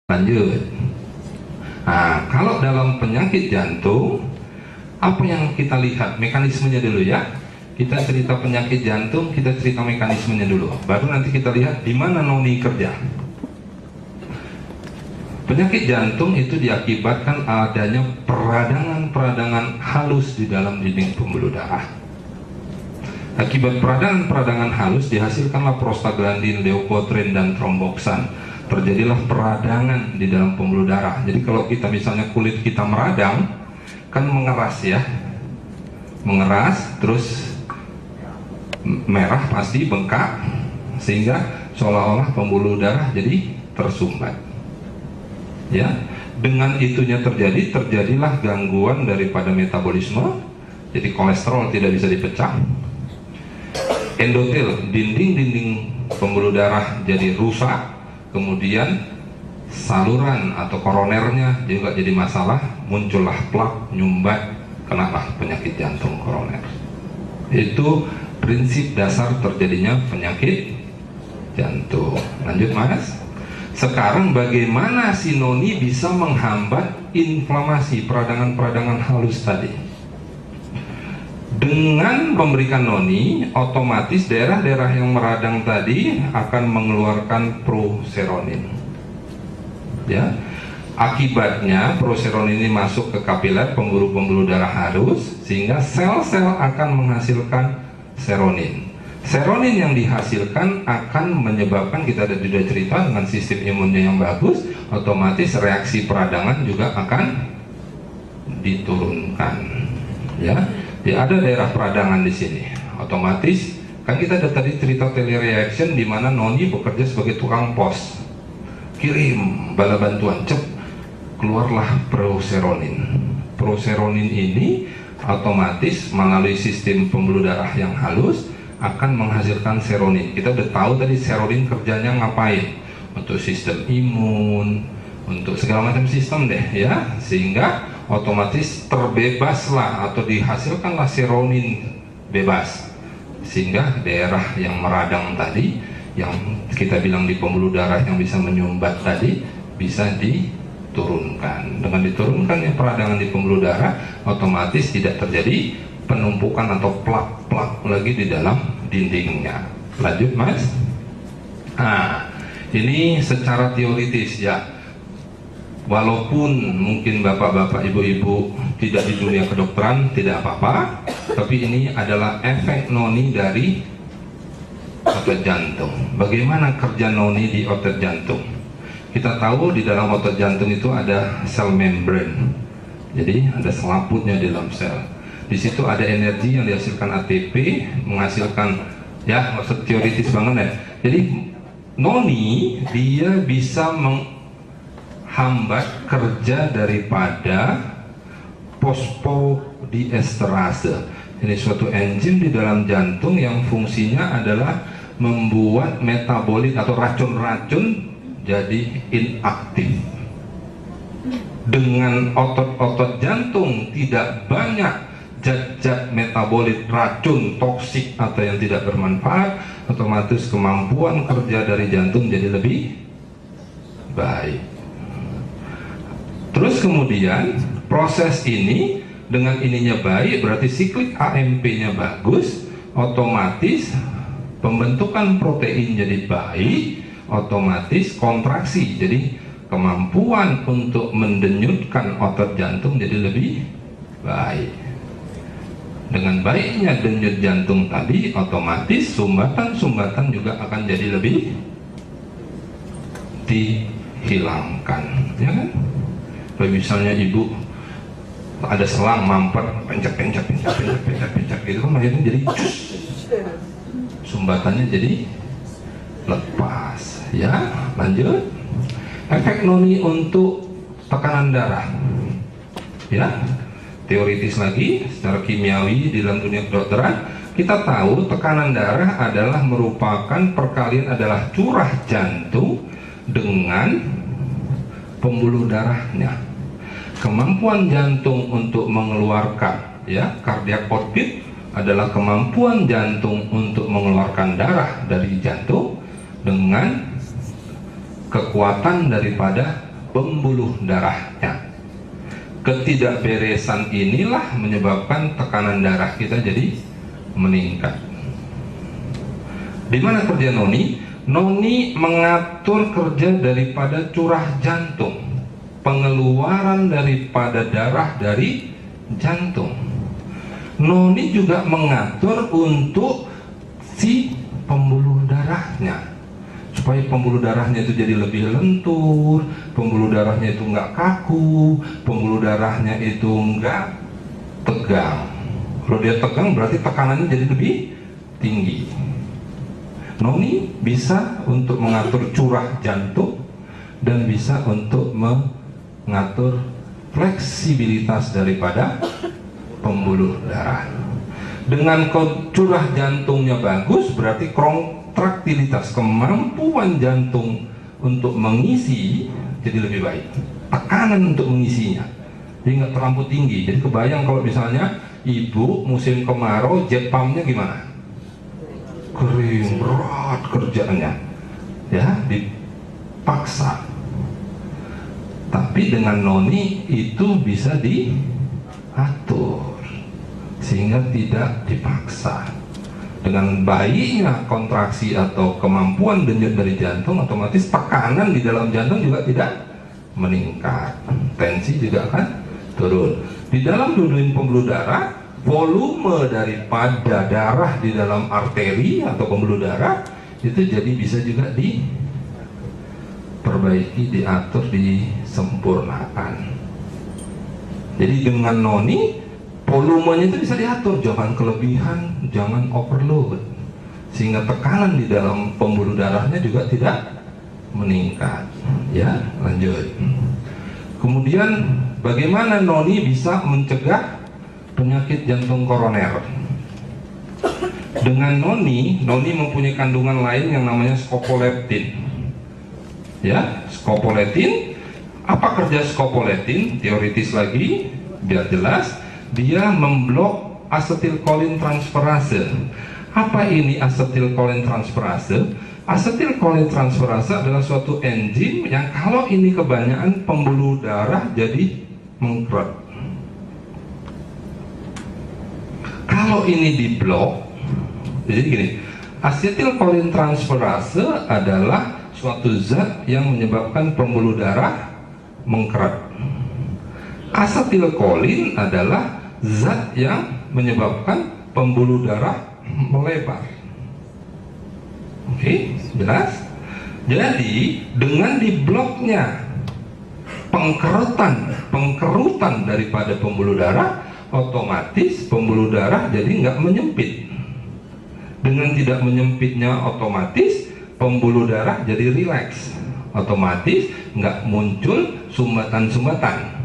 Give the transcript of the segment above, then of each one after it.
Lanjut. Nah, kalau dalam penyakit jantung, apa yang kita lihat mekanismenya dulu ya. Kita cerita penyakit jantung, kita cerita mekanismenya dulu. Baru nanti kita lihat di mana noni kerja. Penyakit jantung itu diakibatkan adanya peradangan-peradangan halus di dalam dinding pembuluh darah. Akibat peradangan-peradangan halus dihasilkanlah prostaglandin, leukotriene, dan tromboksan. Terjadilah peradangan di dalam pembuluh darah. Jadi kalau kita misalnya kulit kita meradang, kan mengeras ya, mengeras, terus merah pasti bengkak, sehingga seolah-olah pembuluh darah jadi tersumbat. Ya, dengan itunya terjadilah gangguan daripada metabolisme. Jadi kolesterol tidak bisa dipecah. Endotel, dinding-dinding pembuluh darah jadi rusak. Kemudian saluran atau koronernya juga jadi masalah, muncullah plak, nyumbat, kenalah penyakit jantung koroner. Itu prinsip dasar terjadinya penyakit jantung. Lanjut Mas. Sekarang bagaimana si noni bisa menghambat inflamasi peradangan-peradangan halus tadi? Dengan memberikan noni, otomatis daerah-daerah yang meradang tadi akan mengeluarkan proseronin. Ya, akibatnya proseronin ini masuk ke kapiler pembuluh-pembuluh darah halus, sehingga sel-sel akan menghasilkan seronin. Seronin yang dihasilkan akan menyebabkan, kita sudah cerita, dengan sistem imunnya yang bagus, otomatis reaksi peradangan juga akan diturunkan. Ya. Ada daerah peradangan di sini, otomatis kan kita ada tadi cerita telereaction di mana noni bekerja sebagai tukang pos, kirim bala bantuan, keluarlah proseronin. Proseronin ini otomatis melalui sistem pembuluh darah yang halus akan menghasilkan seronin. Kita udah tahu tadi seronin kerjanya ngapain, untuk sistem imun, untuk segala macam sistem deh ya, sehingga otomatis terbebaslah atau dihasilkanlah seronin bebas, sehingga daerah yang meradang tadi, yang kita bilang di pembuluh darah yang bisa menyumbat tadi, bisa diturunkan. Dengan diturunkannya peradangan di pembuluh darah, otomatis tidak terjadi penumpukan atau plak-plak lagi di dalam dindingnya. Lanjut Mas. Nah, ini secara teoritis ya. Walaupun mungkin bapak-bapak, ibu-ibu tidak di dunia kedokteran, tidak apa-apa, tapi ini adalah efek noni dari otot jantung. Bagaimana kerja noni di otot jantung? Kita tahu di dalam otot jantung itu ada sel membran. Jadi ada selaputnya di dalam sel. Di situ ada energi yang dihasilkan ATP, menghasilkan, ya maksud teoritis banget ya. Jadi noni dia bisa hambat kerja daripada fosfodiesterase. Ini suatu enzim di dalam jantung yang fungsinya adalah membuat metabolit atau racun-racun jadi inaktif. Dengan otot-otot jantung tidak banyak zat-zat metabolit racun, toksik atau yang tidak bermanfaat, otomatis kemampuan kerja dari jantung jadi lebih baik. Terus kemudian proses ini dengan ininya baik, berarti siklik AMP-nya bagus, otomatis pembentukan protein jadi baik, otomatis kontraksi, jadi kemampuan untuk mendenyutkan otot jantung jadi lebih baik. Dengan baiknya denyut jantung tadi, otomatis sumbatan-sumbatan juga akan jadi lebih dihilangkan, ya kan? Misalnya ibu ada selang mampet, pencet gitu kan, akhirnya jadi sumbatannya jadi lepas. Ya, lanjut. Efek noni untuk tekanan darah. Ya, teoritis lagi, secara kimiawi di dalam dunia kedokteran, kita tahu tekanan darah adalah merupakan perkalian adalah curah jantung dengan pembuluh darahnya. Kemampuan jantung untuk mengeluarkan, ya, cardiac output adalah kemampuan jantung untuk mengeluarkan darah dari jantung dengan kekuatan daripada pembuluh darahnya. Ketidakberesan inilah menyebabkan tekanan darah kita jadi meningkat. Di mana kerja noni? Noni mengatur kerja daripada curah jantung, pengeluaran daripada darah dari jantung. Noni juga mengatur untuk si pembuluh darahnya, supaya pembuluh darahnya itu jadi lebih lentur, pembuluh darahnya itu nggak kaku, pembuluh darahnya itu nggak tegang. Kalau dia tegang berarti tekanannya jadi lebih tinggi. Noni bisa untuk mengatur curah jantung dan bisa untuk mengatur fleksibilitas daripada pembuluh darah. Dengan curah jantungnya bagus, berarti kontraktilitas, kemampuan jantung untuk mengisi jadi lebih baik. Tekanan untuk mengisinya jadi nggak terlampau tinggi. Jadi kebayang kalau misalnya ibu musim kemarau jet pumpnya gimana? Kering, berat kerjanya, ya, dipaksa. Tapi dengan noni itu bisa diatur sehingga tidak dipaksa. Dengan baiknya kontraksi atau kemampuan denyut dari jantung, otomatis tekanan di dalam jantung juga tidak meningkat, tensi juga akan turun. Di dalam duluin pembuluh darah, volume daripada darah di dalam arteri atau pembuluh darah itu jadi bisa juga diperbaiki, diatur, disempurnakan. Jadi dengan noni volumenya itu bisa diatur, jangan kelebihan, jangan overload, sehingga tekanan di dalam pembuluh darahnya juga tidak meningkat. Ya, lanjut. Kemudian bagaimana noni bisa mencegah penyakit jantung koroner? Dengan noni mempunyai kandungan lain yang namanya scopoletin. Ya, scopoletin. Apa kerja scopoletin? Teoritis lagi, biar jelas. Dia memblok asetilkolin transferase. Apa ini asetilkolin transferase? Asetilkolin transferase adalah suatu enzim yang kalau ini kebanyakan pembuluh darah jadi mengkeret. Kalau ini diblok, jadi gini, asetilkolin transferase adalah suatu zat yang menyebabkan pembuluh darah mengkeret. Asetilkolin adalah zat yang menyebabkan pembuluh darah melebar. Oke, jelas? Jadi dengan dibloknya pengkerutan daripada pembuluh darah, otomatis pembuluh darah jadi nggak menyempit. Dengan tidak menyempitnya, otomatis pembuluh darah jadi rileks, otomatis nggak muncul sumbatan-sumbatan.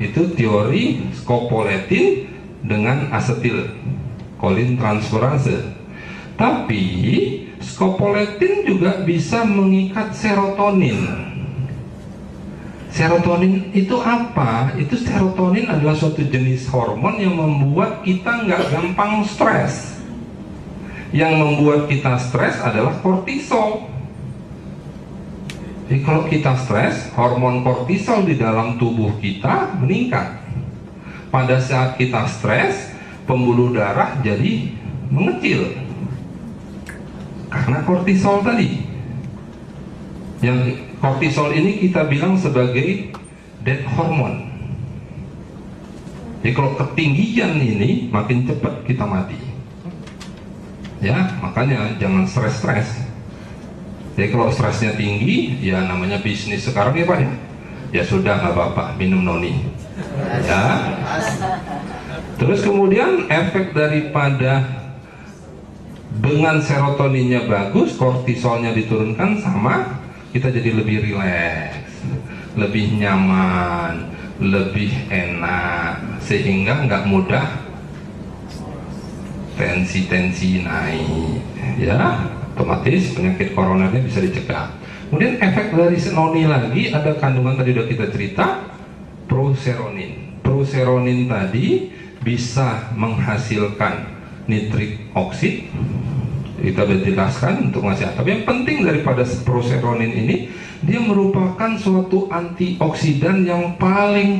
Itu teori scopoletin dengan asetilkolin transferase. Tapi scopoletin juga bisa mengikat serotonin. Serotonin itu apa? Itu serotonin adalah suatu jenis hormon yang membuat kita nggak gampang stres. Yang membuat kita stres adalah kortisol. Jadi kalau kita stres, hormon kortisol di dalam tubuh kita meningkat. Pada saat kita stres, pembuluh darah jadi mengecil karena kortisol tadi. Yang kortisol ini kita bilang sebagai death hormone. Jadi kalau ketinggian ini makin cepat kita mati. Ya, makanya jangan stres-stres. Jadi kalau stresnya tinggi, ya namanya bisnis sekarang ya Pak ya. Ya sudah, nggak apa-apa, minum noni. Ya. Terus kemudian efek daripada dengan serotoninnya bagus, kortisolnya diturunkan, sama kita jadi lebih rileks, lebih nyaman, lebih enak, sehingga nggak mudah tensi naik, ya, otomatis penyakit koronernya bisa dicegah. Kemudian efek dari noni lagi, ada kandungan tadi udah kita cerita, proseronin. Proseronin tadi bisa menghasilkan nitrik oksid, kita sudah jelaskan untuk ngasih. Tapi yang penting daripada proseronin ini, dia merupakan suatu antioksidan yang paling